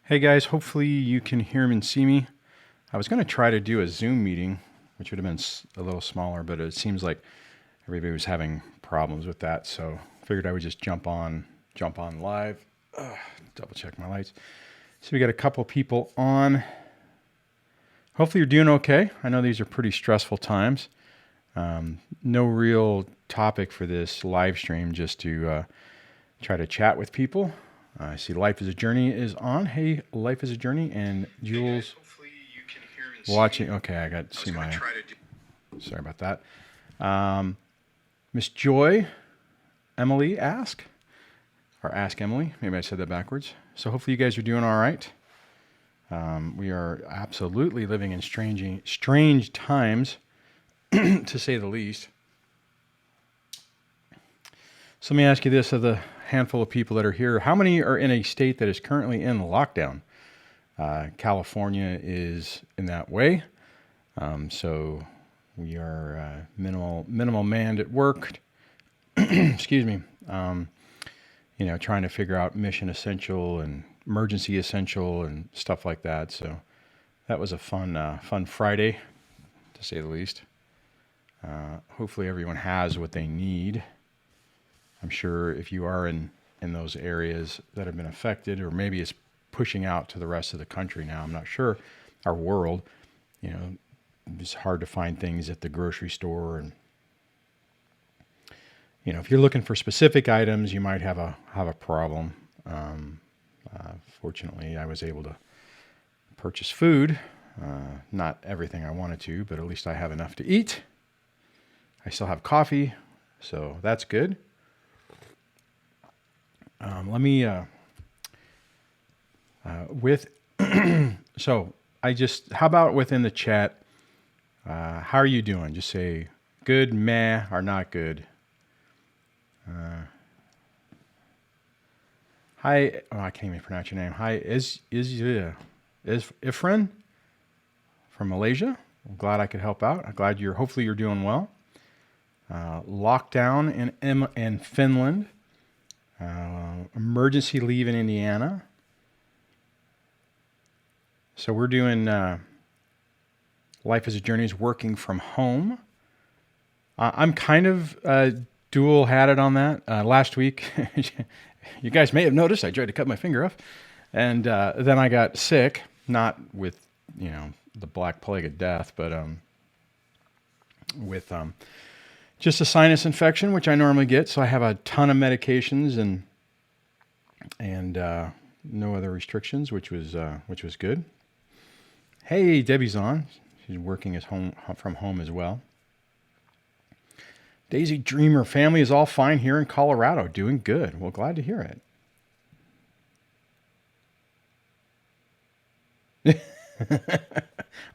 Hey guys, hopefully you can hear me and see me. I was going to try to do a Zoom meeting, which would have been a little smaller, but it seems like everybody was having problems with that, so figured I would just jump on live. Double check my lights. So we got a couple people on. Hopefully you're doing okay. I know these are pretty stressful times. No real topic for this live stream, just to try to chat with people. I see Life is a Journey is on. Hey, Life is a Journey, and Jules hopefully you can hear and watching. Okay, I got to see my. Sorry about that. Miss Joy, Emily ask Emily. Maybe I said that backwards. So hopefully you guys are doing all right. We are absolutely living in strange times, to say the least. So let me ask you this: of the handful of people that are here, how many are in a state that is currently in lockdown? California is in that way. So we are minimal manned at work. Excuse me. Trying to figure out mission essential and emergency essential and stuff like that. So that was a fun Friday, to say the least. Hopefully everyone has what they need. I'm sure if you are in those areas that have been affected, or maybe it's pushing out to the rest of the country now, I'm not sure, our world, it's hard to find things at the grocery store. And, if you're looking for specific items, you might have a problem. Fortunately, I was able to purchase food. Not everything I wanted to, but at least I have enough to eat. I still have coffee, so that's good. Let me, so how about within the chat, how are you doing? Just say good, meh, or not good. Hi, I can't even pronounce your name. Hi, is Ifrin from Malaysia. I'm glad I could help out. I'm glad hopefully you're doing well. Lockdown in Finland. Emergency leave in Indiana. So we're doing Life as a Journey's working from home. I'm kind of dual-hatted on that. Last week, you guys may have noticed I tried to cut my finger off, and then I got sick, not with the black plague of death, but with just a sinus infection, which I normally get. So I have a ton of medications and no other restrictions, which was good. Hey, Debbie's on. She's working from home as well. Daisy Dreamer family is all fine here in Colorado, doing good. Well, glad to hear it.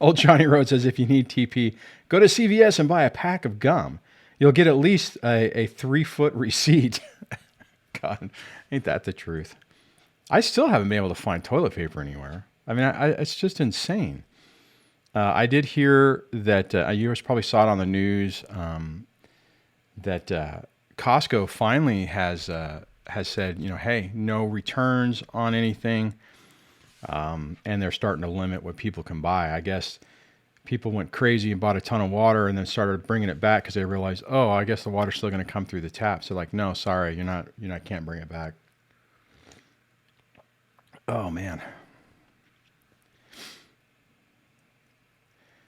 Old Johnny Road says, if you need TP, go to CVS and buy a pack of gum. You'll get at least a 3-foot receipt. God, ain't that the truth? I still haven't been able to find toilet paper anywhere. I mean, it's just insane. I did hear that you guys probably saw it on the news, that Costco finally has said, hey, no returns on anything, and they're starting to limit what people can buy. I guess people went crazy and bought a ton of water and then started bringing it back because they realized, oh, I guess the water's still going to come through the taps. So like, no, sorry, you can't bring it back. Oh man.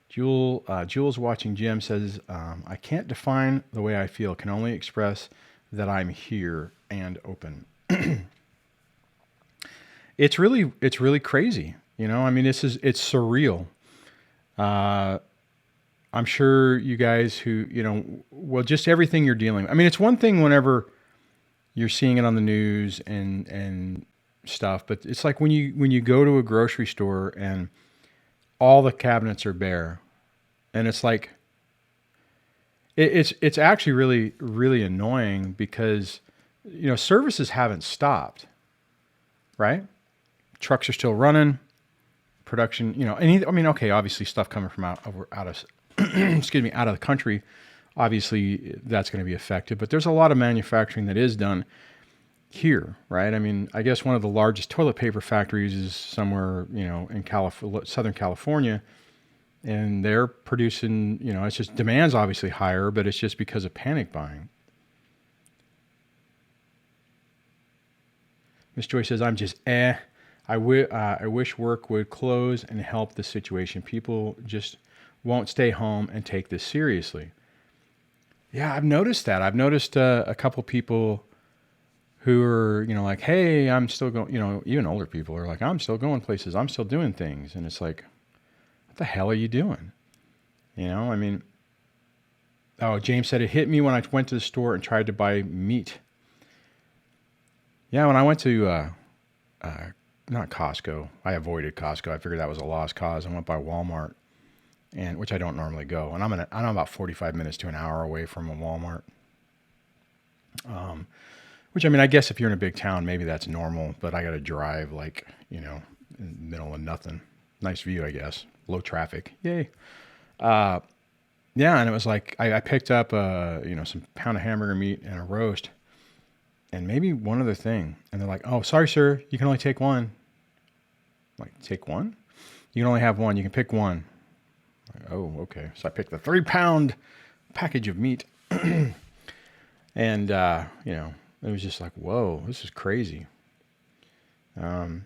Jules watching Jim says, I can't define the way I feel, can only express that I'm here and open. It's really crazy. I mean, it's surreal. I'm sure you guys who, just everything you're dealing with. I mean, it's one thing whenever you're seeing it on the news and stuff, but it's like when you go to a grocery store and all the cabinets are bare, and it's like, it's actually really, really annoying because, services haven't stopped, right? Trucks are still running. Production, okay, obviously stuff coming from out of excuse me, out of the country, obviously that's going to be affected, but there's a lot of manufacturing that is done here, right? I mean, I guess one of the largest toilet paper factories is somewhere, in Southern California, and they're producing, it's just demand's obviously higher, but it's just because of panic buying. Miss Joy says, I'm just I wish work would close and help the situation. People just won't stay home and take this seriously. Yeah, I've noticed that. I've noticed a couple people who are, like, hey, I'm still going, even older people are like, I'm still going places. I'm still doing things. And it's like, what the hell are you doing? I mean, oh, James said it hit me when I went to the store and tried to buy meat. Yeah, when I went to, not Costco, I avoided Costco. I figured that was a lost cause. I went by Walmart, and which I don't normally go. And I'm about 45 minutes to an hour away from a Walmart. Which, I mean, I guess if you're in a big town, maybe that's normal, but I got to drive in the middle of nothing. Nice view, I guess. Low traffic. Yay. Yeah. And it was like, I picked up, some pound of hamburger meat and a roast and maybe one other thing. And they're like, oh, sorry, sir. You can only take one. I'm like, take one? You can only have one. You can pick one. I'm like, oh, okay. So I picked the 3-pound package of meat and, it was just like, whoa, this is crazy. Ifrin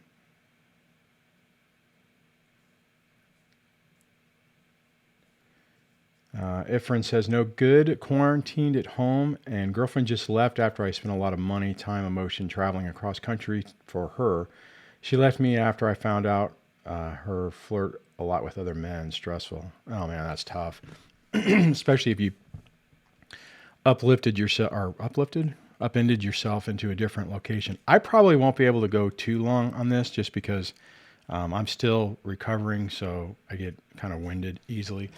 says, no good, quarantined at home, and girlfriend just left after I spent a lot of money, time, emotion traveling across country for her. She left me after I found out her flirt a lot with other men. Stressful. Oh, man, that's tough. Especially if you upended yourself into a different location. I probably won't be able to go too long on this just because I'm still recovering, so I get kind of winded easily.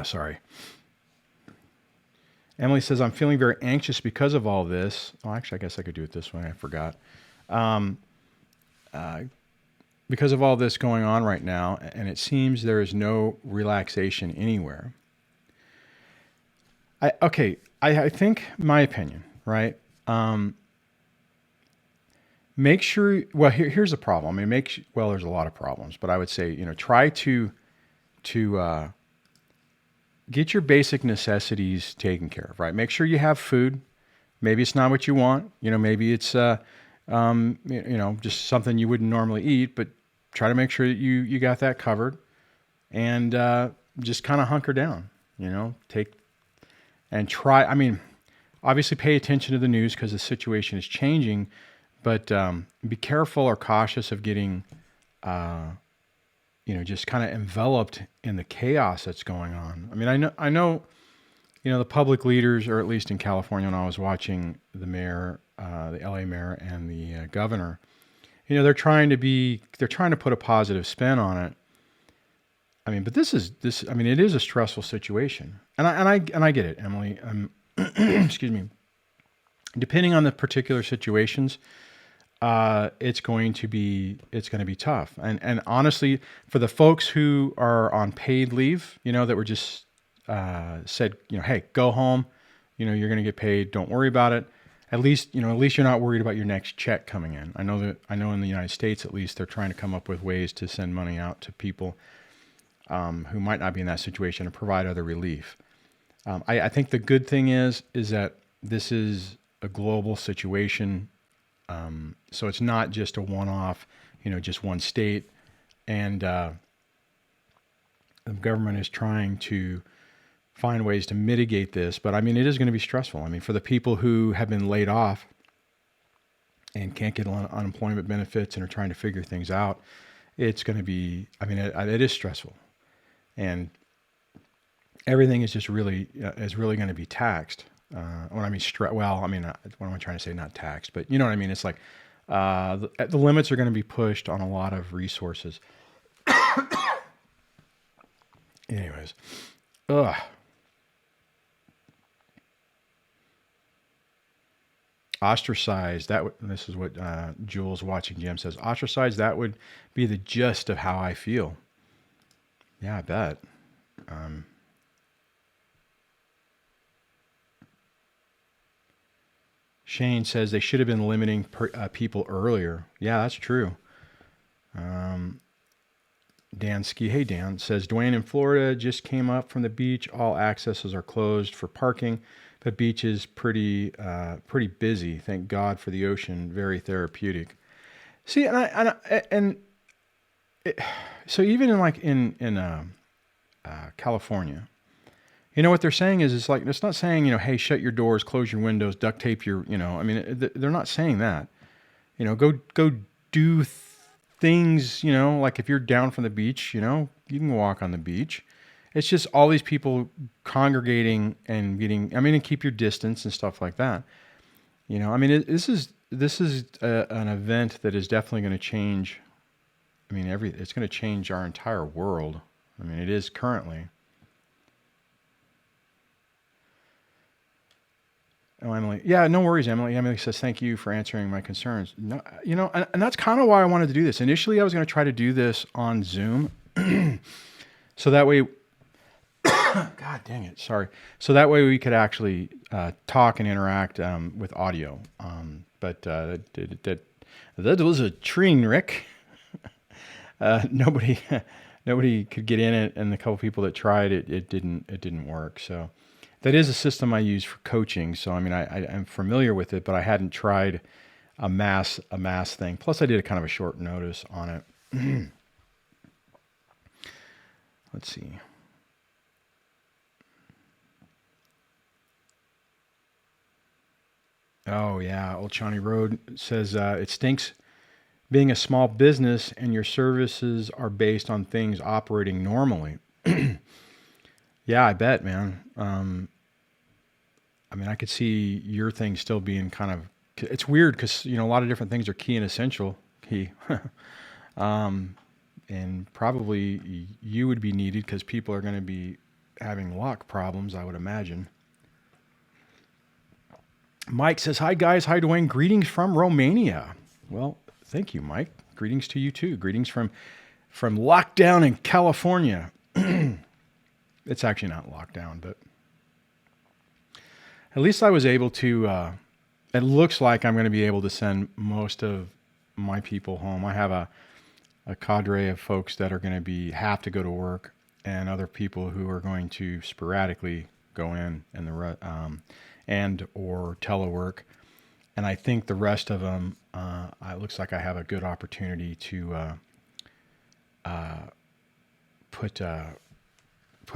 Sorry. Emily says, I'm feeling very anxious because of all this. Oh, actually, I guess I could do it this way. I forgot. Because of all this going on right now, and it seems there is no relaxation anywhere. I think my opinion, right? Make sure, well, here's the problem. I mean, there's a lot of problems, but I would say, try to get your basic necessities taken care of, right? Make sure you have food. Maybe it's not what you want. Maybe it's, just something you wouldn't normally eat, but try to make sure that you got that covered and just kind of hunker down, obviously pay attention to the news because the situation is changing, but be careful or cautious of getting, just kind of enveloped in the chaos that's going on. I mean, I know, the public leaders, or at least in California, when I was watching the mayor, the LA mayor and the governor, they're trying to put a positive spin on it. I mean, but it is a stressful situation. And I get it, Emily. Excuse me. Depending on the particular situations, it's going to be tough. And honestly, for the folks who are on paid leave, that were just said, hey, go home. You're going to get paid. Don't worry about it. At least you're not worried about your next check coming in. I know in the United States, at least, they're trying to come up with ways to send money out to people who might not be in that situation and provide other relief. I think the good thing is that this is a global situation. So it's not just a one-off, just one state. And the government is trying to find ways to mitigate this. But I mean, it is going to be stressful. I mean, for the people who have been laid off and can't get unemployment benefits and are trying to figure things out, it's going to be, it is stressful. And everything is just really going to be taxed. What am I trying to say? Not taxed, but you know what I mean? It's like the limits are going to be pushed on a lot of resources. Anyways, ostracized. This is what Jules watching Jim says. Ostracized. That would be the gist of how I feel. Yeah, I bet. Shane says they should have been limiting people earlier. Yeah, that's true. Dan Ski, hey Dan, says Dwayne in Florida just came up from the beach. All accesses are closed for parking. The beach is pretty busy. Thank God for the ocean. Very therapeutic. See, so even in California, you know what they're saying is, it's like, it's not saying, hey, shut your doors, close your windows, duct tape your, I mean, they're not saying that. Go do things, like if you're down from the beach, you can walk on the beach. It's just all these people congregating and and keep your distance and stuff like that. This is an event that is definitely going to change. It's going to change our entire world. It is currently. Oh, Emily. Yeah, no worries, Emily. Emily says, thank you for answering my concerns. No, and that's kind of why I wanted to do this. Initially, I was going to try to do this on Zoom. So that way, God dang it, sorry. So that way we could actually talk and interact with audio. But that was a train wreck. Nobody could get in it, and the couple people that tried it didn't work. So that is a system I use for coaching. So I'm familiar with it, but I hadn't tried a mass thing. Plus, I did a kind of a short notice on it. Let's see. Oh yeah, Old Shawnee Road says it stinks being a small business and your services are based on things operating normally. Yeah, I bet, man. I could see your thing still being kind of. It's weird because a lot of different things are key and essential. And probably you would be needed because people are going to be having lock problems, I would imagine. Mike says, hi guys, hi Dwayne, greetings from Romania. Well, thank you, Mike. Greetings to you too. Greetings from lockdown in California. It's actually not lockdown, but at least I was able to, it looks like I'm going to be able to send most of my people home. I have a cadre of folks that are going to have to go to work, and other people who are going to sporadically go in and or telework. And I think the rest of them, it looks like I have a good opportunity to put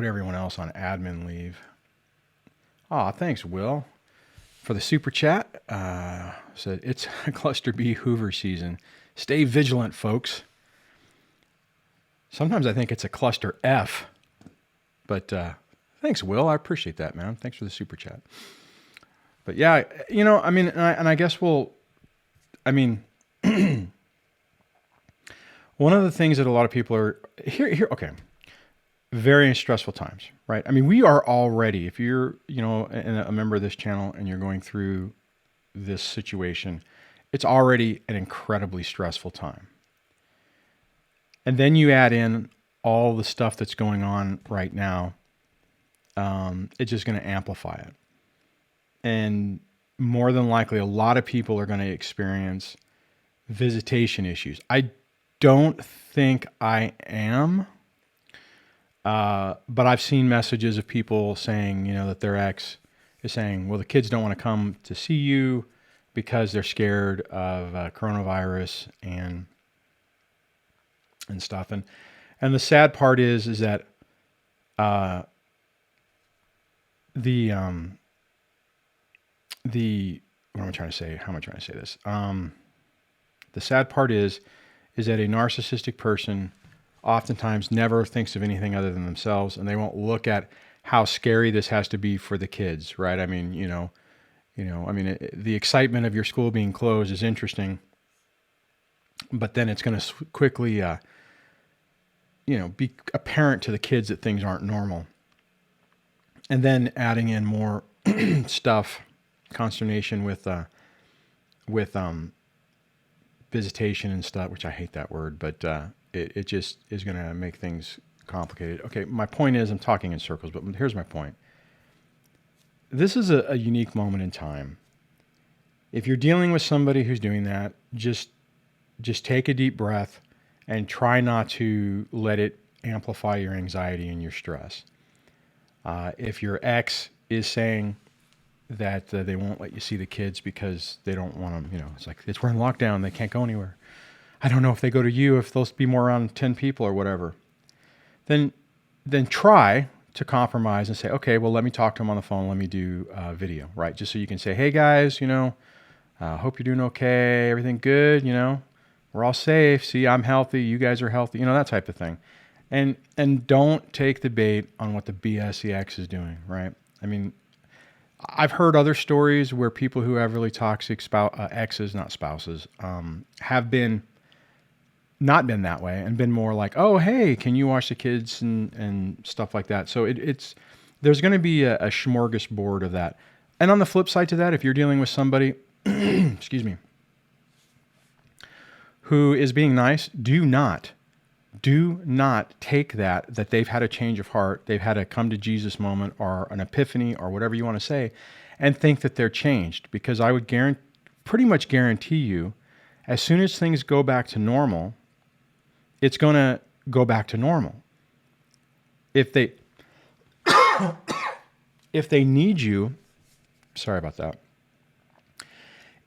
everyone else on admin leave. Aw, thanks, Will, for the super chat. Said it's cluster B Hoover season. Stay vigilant, folks. Sometimes I think it's a cluster F, but thanks, Will. I appreciate that, man. Thanks for the super chat. But yeah, and I guess one of the things that a lot of people are here. Okay. Very stressful times, right? We are already, if you're, a member of this channel and you're going through this situation, it's already an incredibly stressful time. And then you add in all the stuff that's going on right now. It's just going to amplify it. And more than likely, a lot of people are going to experience visitation issues. I don't think I am. But I've seen messages of people saying, that their ex is saying, well, the kids don't want to come to see you because they're scared of coronavirus and stuff. And the sad part is that the what am I trying to say? How am I trying to say this? The sad part is that a narcissistic person oftentimes never thinks of anything other than themselves, and they won't look at how scary this has to be for the kids, right? The excitement of your school being closed is interesting, but then it's going to quickly, be apparent to the kids that things aren't normal. And then adding in more stuff, consternation with visitation and stuff, which I hate that word, but it just is going to make things complicated. Okay, my point is, I'm talking in circles, but here's my point. This is a unique moment in time. if you're dealing with somebody who's doing that, just take a deep breath and try not to let it amplify your anxiety and your stress. If your ex is saying that they won't let you see the kids because they don't want them, it's like, we're in lockdown, they can't go anywhere. I don't know if they go to you, if they'll be more around 10 people or whatever. Then try to compromise and say, okay, well, let me talk to them on the phone. Let me do video, right? Just so you can say, hey guys, hope you're doing okay. Everything good. We're all safe. See, I'm healthy. You guys are healthy. That type of thing. And don't take the bait on what the BS the ex is doing, right? I mean, I've heard other stories where people who have really toxic exes, not spouses, have not been that way and been more like, oh, hey, can you watch the kids and stuff like that? So there's going to be a smorgasbord of that. And on the flip side to that, if you're dealing with somebody, excuse me, who is being nice, do not take that they've had a change of heart, they've had a come to Jesus moment or an epiphany or whatever you want to say, and think that they're changed. Because I would pretty much guarantee you, as soon as things go back to normal, it's going to go back to normal. If they need you, sorry about that.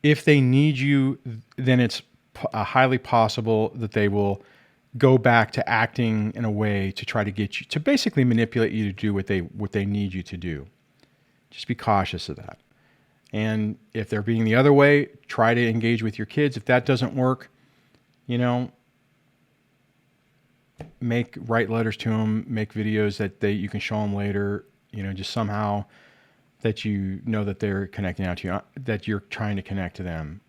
If they need you, then it's highly possible that they will go back to acting in a way to try to get you, to basically manipulate you to do what they need you to do. Just be cautious of that. And if they're being the other way, try to engage with your kids. If that doesn't work, write letters to them, make videos that you can show them later, just somehow that that they're connecting out to you, that you're trying to connect to them.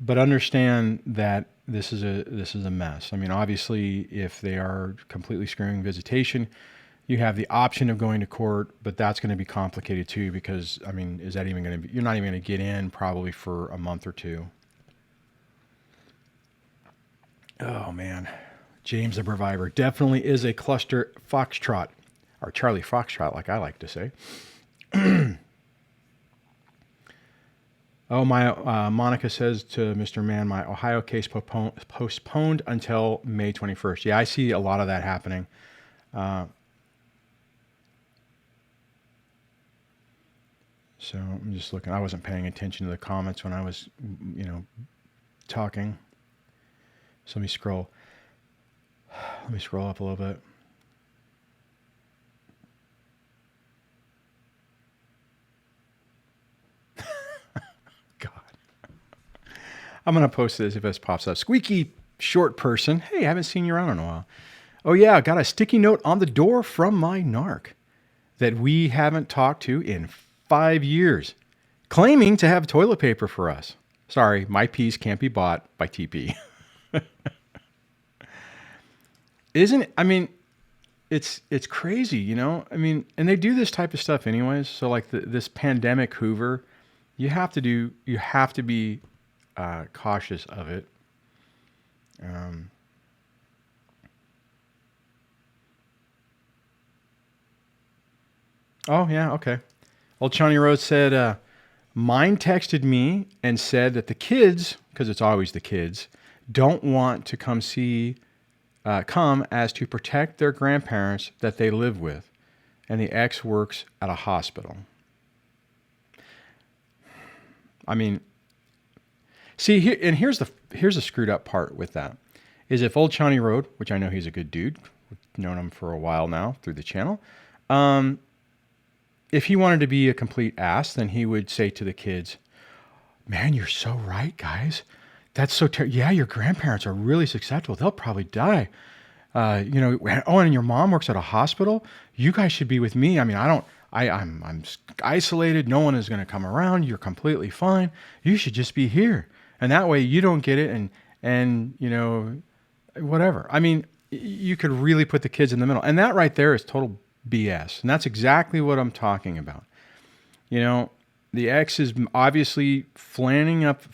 But understand that this is a mess. I mean, obviously, if they are completely screwing Visitation, you have the option of going to court, but that's going to be complicated too, because, I mean, is that even going to be, you're not even going to get in probably for a month or two. Oh man, James the Reviver definitely is a cluster Foxtrot, or Charlie Foxtrot, like I like to say. Oh, my Monica says to Mr. Mann, my Ohio case postponed until May 21st. Yeah, I see a lot of that happening. So I'm just looking. I wasn't paying attention to the comments when I was, talking. So let me scroll. Let me scroll up a little bit. God. I'm going to post this if this pops up. Squeaky short person. Hey, I haven't seen you around in a while. Oh, yeah. Got a sticky note on the door from my narc that we haven't talked to in 5 years, claiming to have toilet paper for us. Sorry, my piece can't be bought by TP. Isn't it? I mean, it's crazy, I mean, and they do this type of stuff anyways. So like this pandemic Hoover, you have to be cautious of it. Oh yeah, okay. Old Johnny Rose said, mine texted me and said that the kids, because it's always the kids, don't want to come as to protect their grandparents that they live with, and the ex works at a hospital. I mean, see, here's the screwed up part with that, is if Old Johnny Road, which I know he's a good dude, we've known him for a while now through the channel, if he wanted to be a complete ass, then he would say to the kids, man, you're so right, guys. That's so terrible. Yeah, your grandparents are really successful. They'll probably die. And your mom works at a hospital. You guys should be with me. I mean, I'm isolated. No one is going to come around. You're completely fine. You should just be here. And that way you don't get it. And whatever. I mean, you could really put the kids in the middle. And that right there is total BS. And that's exactly what I'm talking about. The ex is obviously fanning up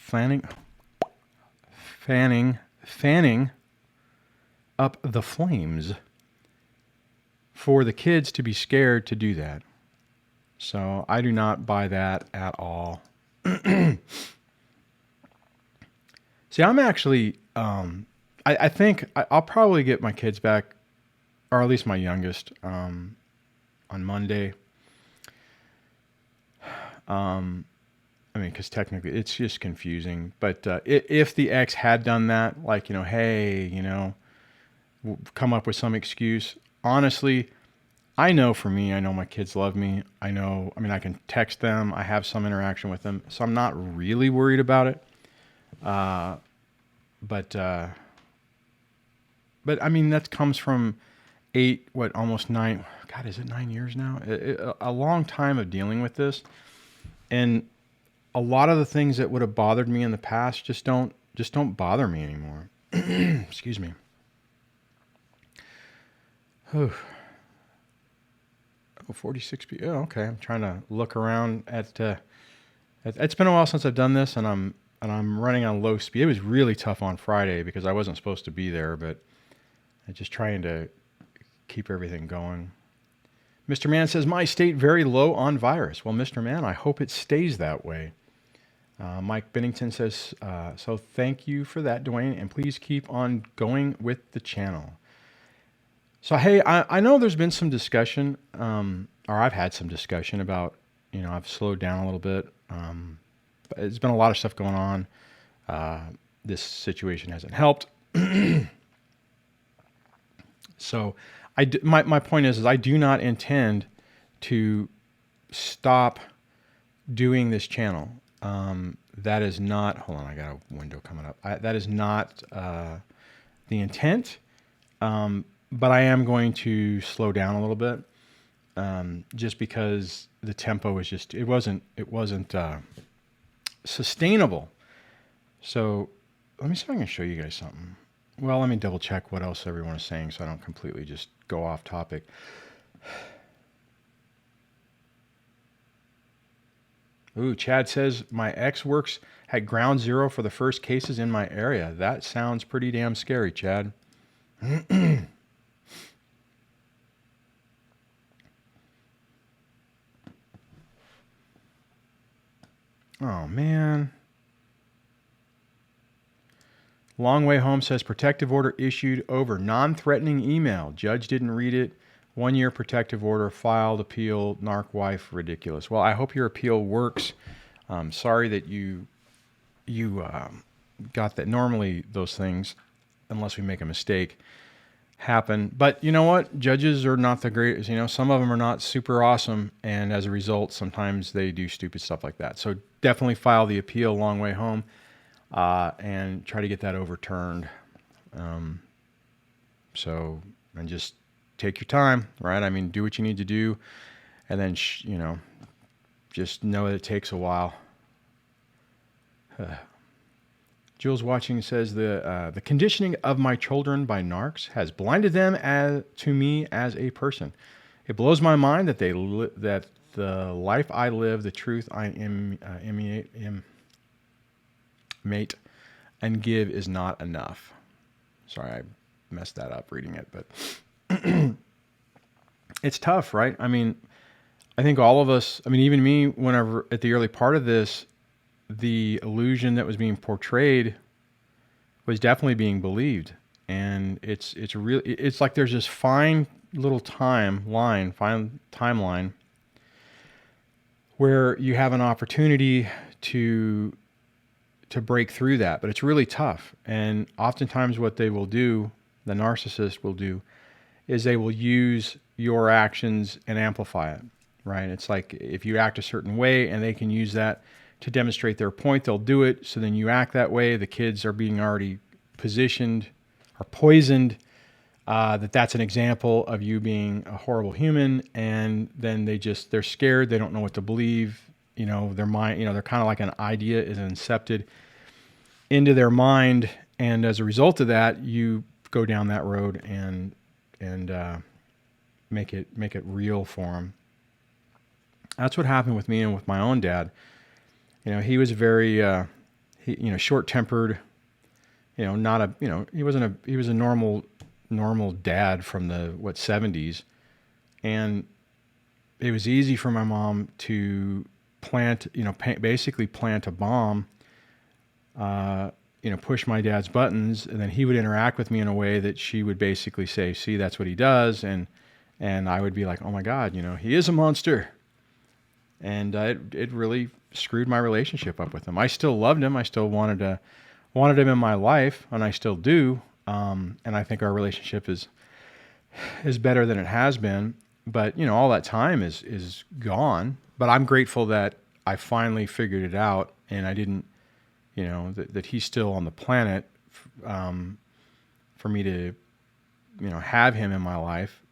the flames for the kids to be scared to do that. So I do not buy that at all. See, I'm actually, I think I'll probably get my kids back, or at least my youngest, on Monday. I mean, because technically it's just confusing. But if the ex had done that, like, hey, come up with some excuse, honestly, I know for me, I know my kids love me. I mean, I can text them, I have some interaction with them. So I'm not really worried about it. Uh, but, uh, but I mean, that comes from almost 9, God, is it 9 years now? A long time of dealing with this. And a lot of the things that would have bothered me in the past just don't bother me anymore. Excuse me. Oh, 46 p. Oh, okay. I'm trying to look around at. It's been a while since I've done this, and I'm running on low speed. It was really tough on Friday because I wasn't supposed to be there, but I'm just trying to keep everything going. Mr. Man says my state very low on virus. Well, Mr. Man, I hope it stays that way. Mike Bennington says, so thank you for that, Dwayne, and please keep on going with the channel. So, hey, I know there's been some discussion, or I've had some discussion about, I've slowed down a little bit. But there's been a lot of stuff going on. This situation hasn't helped. So, my point is I do not intend to stop doing this channel. That is not, hold on, I got a window coming up. That is not the intent. But I am going to slow down a little bit, just because the tempo is it wasn't sustainable. So let me see if I can show you guys something. Well, let me double check what else everyone is saying so I don't completely just go off topic. Ooh, Chad says, my ex works at Ground Zero for the first cases in my area. That sounds pretty damn scary, Chad. Oh, man. Long Way Home says, protective order issued over non-threatening email. Judge didn't read it. 1 year protective order filed, appeal, narc wife, ridiculous. Well, I hope your appeal works. Sorry that you got that. Normally those things, unless we make a mistake, happen. But you know what? Judges are not the greatest. Some of them are not super awesome. And as a result, sometimes they do stupid stuff like that. So definitely file the appeal Long Way Home and try to get that overturned. And just take your time, right? I mean, do what you need to do. And then, just know that it takes a while. Jules watching says the conditioning of my children by narcs has blinded them to me as a person. It blows my mind that that the life I live, the truth I mate and give is not enough. Sorry, I messed that up reading it, but it's tough, right? I mean, I think all of us, even me, whenever at the early part of this, the illusion that was being portrayed was definitely being believed. And it's like there's this fine little timeline where you have an opportunity to break through that, but it's really tough. And oftentimes what they will do, the narcissist will do, is they will use your actions and amplify it, right? It's like if you act a certain way and they can use that to demonstrate their point, they'll do it. So then you act that way. The kids are being already positioned or poisoned, that's an example of you being a horrible human. And then they're scared. They don't know what to believe. Their mind, they're kind of like an idea is incepted into their mind. And as a result of that, you go down that road and make it real for them. That's what happened with me and with my own dad. He was very, short-tempered. He was a normal dad from the 70s, and it was easy for my mom to basically plant a bomb, push my dad's buttons, and then he would interact with me in a way that she would basically say, see, that's what he does. And I would be like, oh my God, he is a monster. And it really screwed my relationship up with him. I still loved him. I still wanted him in my life, and I still do. And I think our relationship is better than it has been. But, all that time is gone. But I'm grateful that I finally figured it out, and I didn't, that he's still on the planet for me to, have him in my life.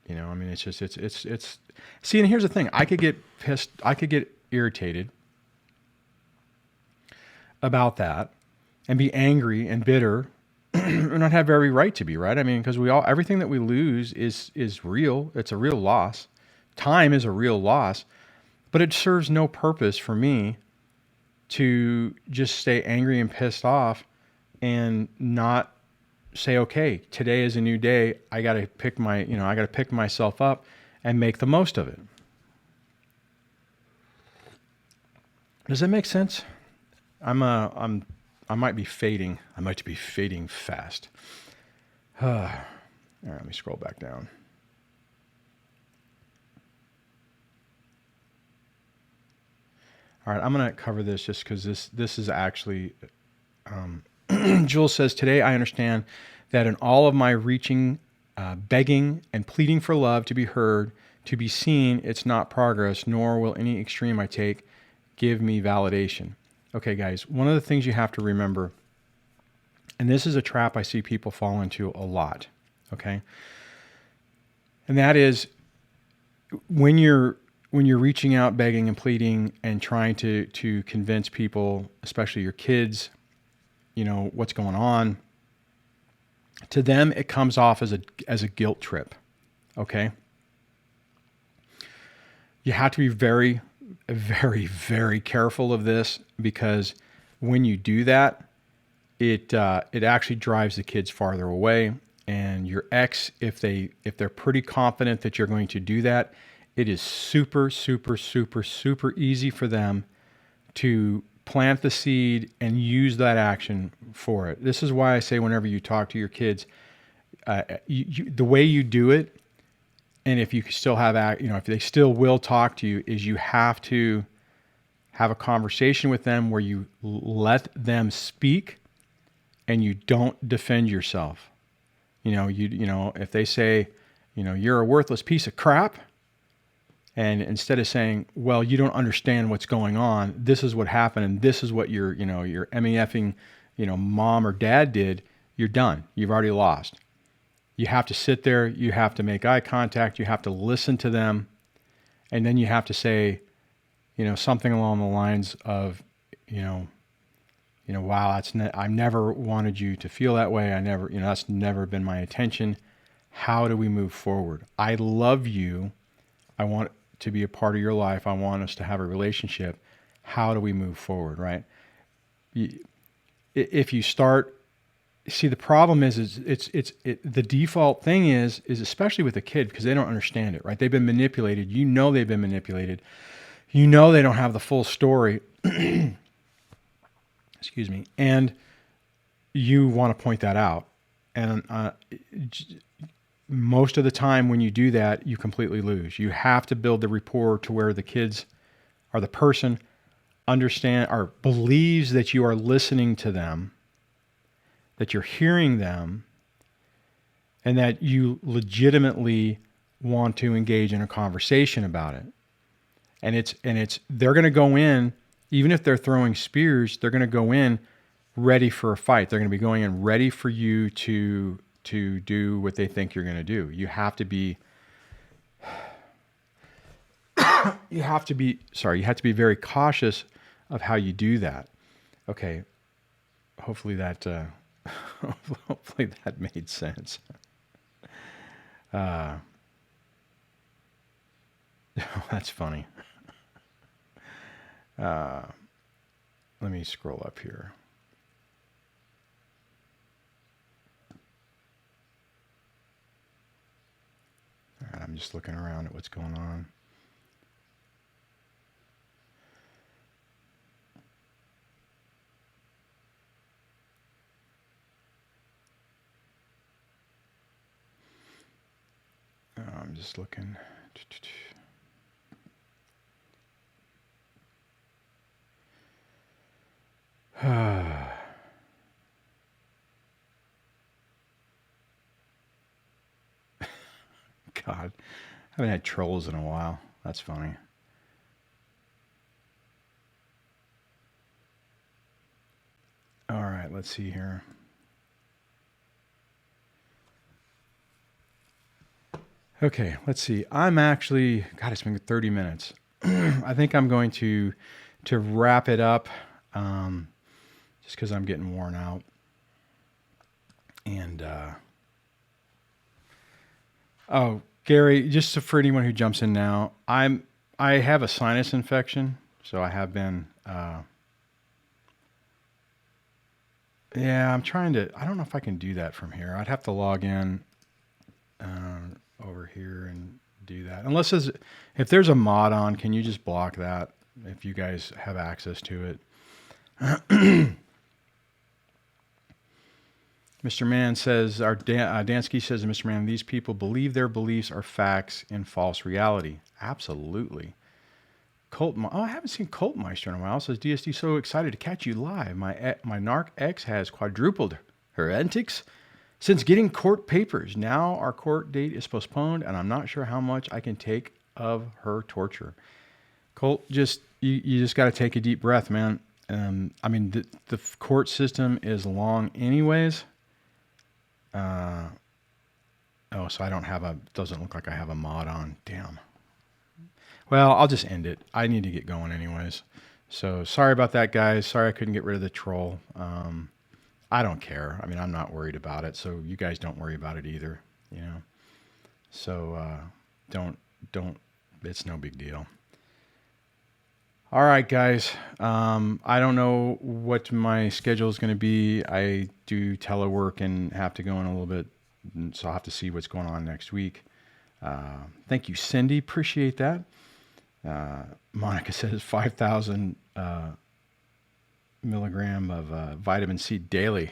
It's just, it's, see, and here's the thing. I could get pissed. I could get irritated about that and be angry and bitter and not have every right to be, right? Because everything that we lose is real. It's a real loss. Time is a real loss, but it serves no purpose for me to just stay angry and pissed off and not say, okay, today is a new day. I got to pick myself up and make the most of it. Does that make sense? I might be fading. I might be fading fast. All right, let me scroll back down. All right, I'm going to cover this just because this is actually... Jules says, today I understand that in all of my reaching, begging, and pleading for love to be heard, to be seen, it's not progress, nor will any extreme I take give me validation. Okay, guys, one of the things you have to remember, and this is a trap I see people fall into a lot, okay? And that is when you're reaching out, begging and pleading and trying to convince people, especially your kids, what's going on, to them it comes off as a guilt trip. Okay? You have to be very, very, very careful of this, because when you do that, it actually drives the kids farther away. And your ex, if they're pretty confident that you're going to do that, it is super, super, super, super easy for them to plant the seed and use that action for it. This is why I say whenever you talk to your kids, the way you do it, and if you still have, if they still will talk to you, is you have to have a conversation with them where you let them speak and you don't defend yourself. If they say, you're a worthless piece of crap, and instead of saying, well, you don't understand what's going on, this is what happened, and this is what your MEFing, mom or dad did, you're done. You've already lost. You have to sit there. You have to make eye contact. You have to listen to them. And then you have to say, something along the lines of, wow, I never wanted you to feel that way. That's never been my intention. How do we move forward? I love you. I want to be a part of your life. I want us to have a relationship. How do we move forward, right? If you start, see, the problem is the default thing is especially with a kid, because they don't understand it, right? They've been manipulated. They've been manipulated. They don't have the full story. Excuse me. And you want to point that out. And most of the time when you do that, you completely lose. You have to build the rapport to where the kids or the person understand or believes that you are listening to them, that you're hearing them, and that you legitimately want to engage in a conversation about it. And they're going to go in, even if they're throwing spears, they're going to go in ready for a fight. They're going to be going in ready for you to do what they think you're going to do. You have to be very cautious of how you do that. Okay. Hopefully that made sense. That's funny. Let me scroll up here. All right, I'm just looking around at what's going on. I'm just looking. God, I haven't had trolls in a while. That's funny. All right, let's see here. Okay, let's see. I'm actually, God, it's been 30 minutes. I think I'm going to wrap it up, just because I'm getting worn out. And oh, Gary, just for anyone who jumps in now, I have a sinus infection, so I have been. Yeah, I'm trying to. I don't know if I can do that from here. I'd have to log in over here and do that. If there's a mod on, can you just block that if you guys have access to it? Mr. Mann says, Dansky says, Mr. Mann, these people believe their beliefs are facts in false reality. Absolutely. I haven't seen Cultmeister in a while. Says DSD, so excited to catch you live. My narc ex has quadrupled her antics since getting court papers. Now our court date is postponed, and I'm not sure how much I can take of her torture. Colt, you just got to take a deep breath, man. I mean, the court system is long anyways. So I don't have doesn't look like I have a mod on. Damn. Well, I'll just end it. I need to get going anyways. So sorry about that, guys. Sorry I couldn't get rid of the troll. I don't care. I mean, I'm not worried about it. So you guys don't worry about it either, you know? So, don't, it's no big deal. All right, guys. I don't know what my schedule is going to be. I do telework and have to go in a little bit. So I'll have to see what's going on next week. Thank you, Cindy. Appreciate that. Monica says 5,000 milligram of vitamin C daily.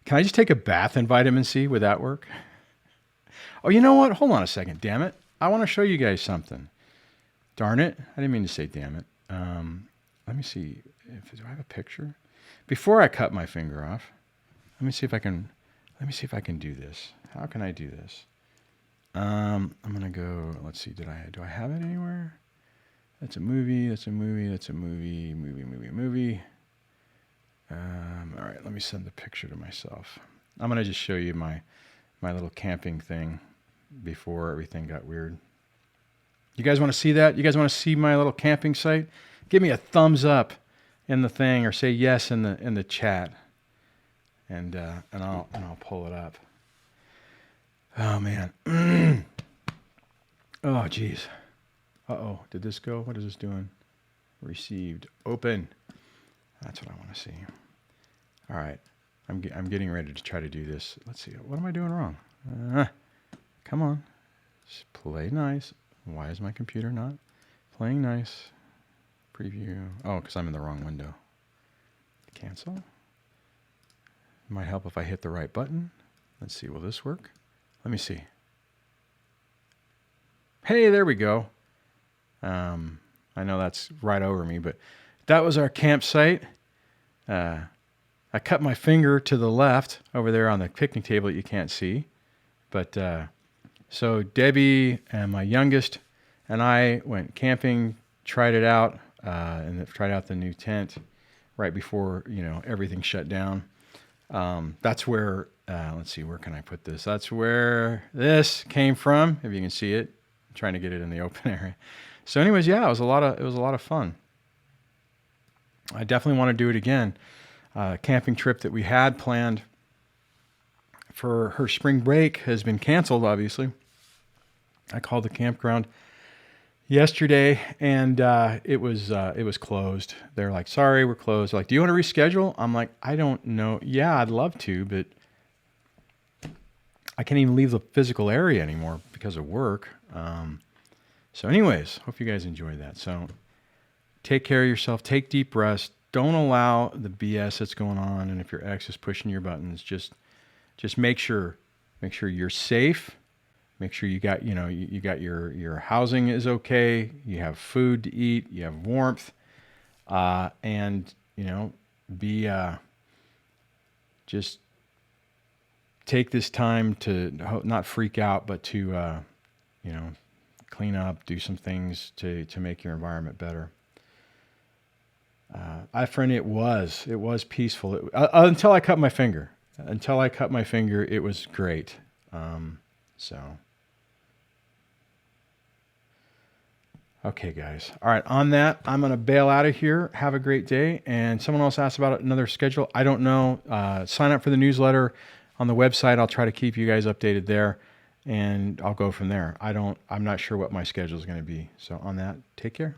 Can I just take a bath in vitamin C? Would that work? Oh, you know what? Hold on a second. Damn it. I want to show you guys something. Darn it. I didn't mean to say damn it. Let me see. Do I have a picture? Before I cut my finger off, let me see if I can do this. How can I do this? I'm going to go, let's see. Do I have it anywhere? That's a movie. Movie. All right, let me send the picture to myself. I'm going to just show you my little camping thing before everything got weird. You guys want to see that? You guys want to see my little camping site? Give me a thumbs up in the thing or say yes in the chat. And I'll pull it up. Oh man. Oh geez. Uh-oh. Did this go? What is this doing? Received. Open. That's what I want to see. All right. I'm getting ready to try to do this. Let's see. What am I doing wrong? Come on. Just play nice. Why is my computer not playing nice? Preview. Oh, because I'm in the wrong window. Cancel. Might help if I hit the right button. Let's see. Will this work? Let me see. Hey, there we go. I know that's right over me, but that was our campsite. I cut my finger to the left over there on the picnic table that you can't see. But so Debbie and my youngest and I went camping, tried it out, and tried out the new tent right before, everything shut down. That's where, let's see, where can I put this? That's where this came from, if you can see it. I'm trying to get it in the open area. So anyways, yeah, it was a lot of fun. I definitely want to do it again. Camping trip that we had planned for her spring break has been canceled, obviously. I called the campground yesterday and it was closed. They're like, sorry, we're closed. They're like, do you want to reschedule? I'm like, I don't know. Yeah, I'd love to, but I can't even leave the physical area anymore because of work. So anyways, hope you guys enjoyed that. So take care of yourself, take deep breaths. Don't allow the BS that's going on. And if your ex is pushing your buttons, just make sure you're safe. Make sure you got, you got your housing is okay. You have food to eat. You have warmth, and be just take this time to not freak out, but to clean up, do some things to make your environment better. Friend, it was peaceful until I cut my finger. Until I cut my finger, it was great. So. Okay, guys. All right. On that, I'm going to bail out of here. Have a great day. And someone else asked about another schedule. I don't know. Sign up for the newsletter on the website. I'll try to keep you guys updated there, and I'll go from there. I'm not sure what my schedule is going to be. So on that, take care.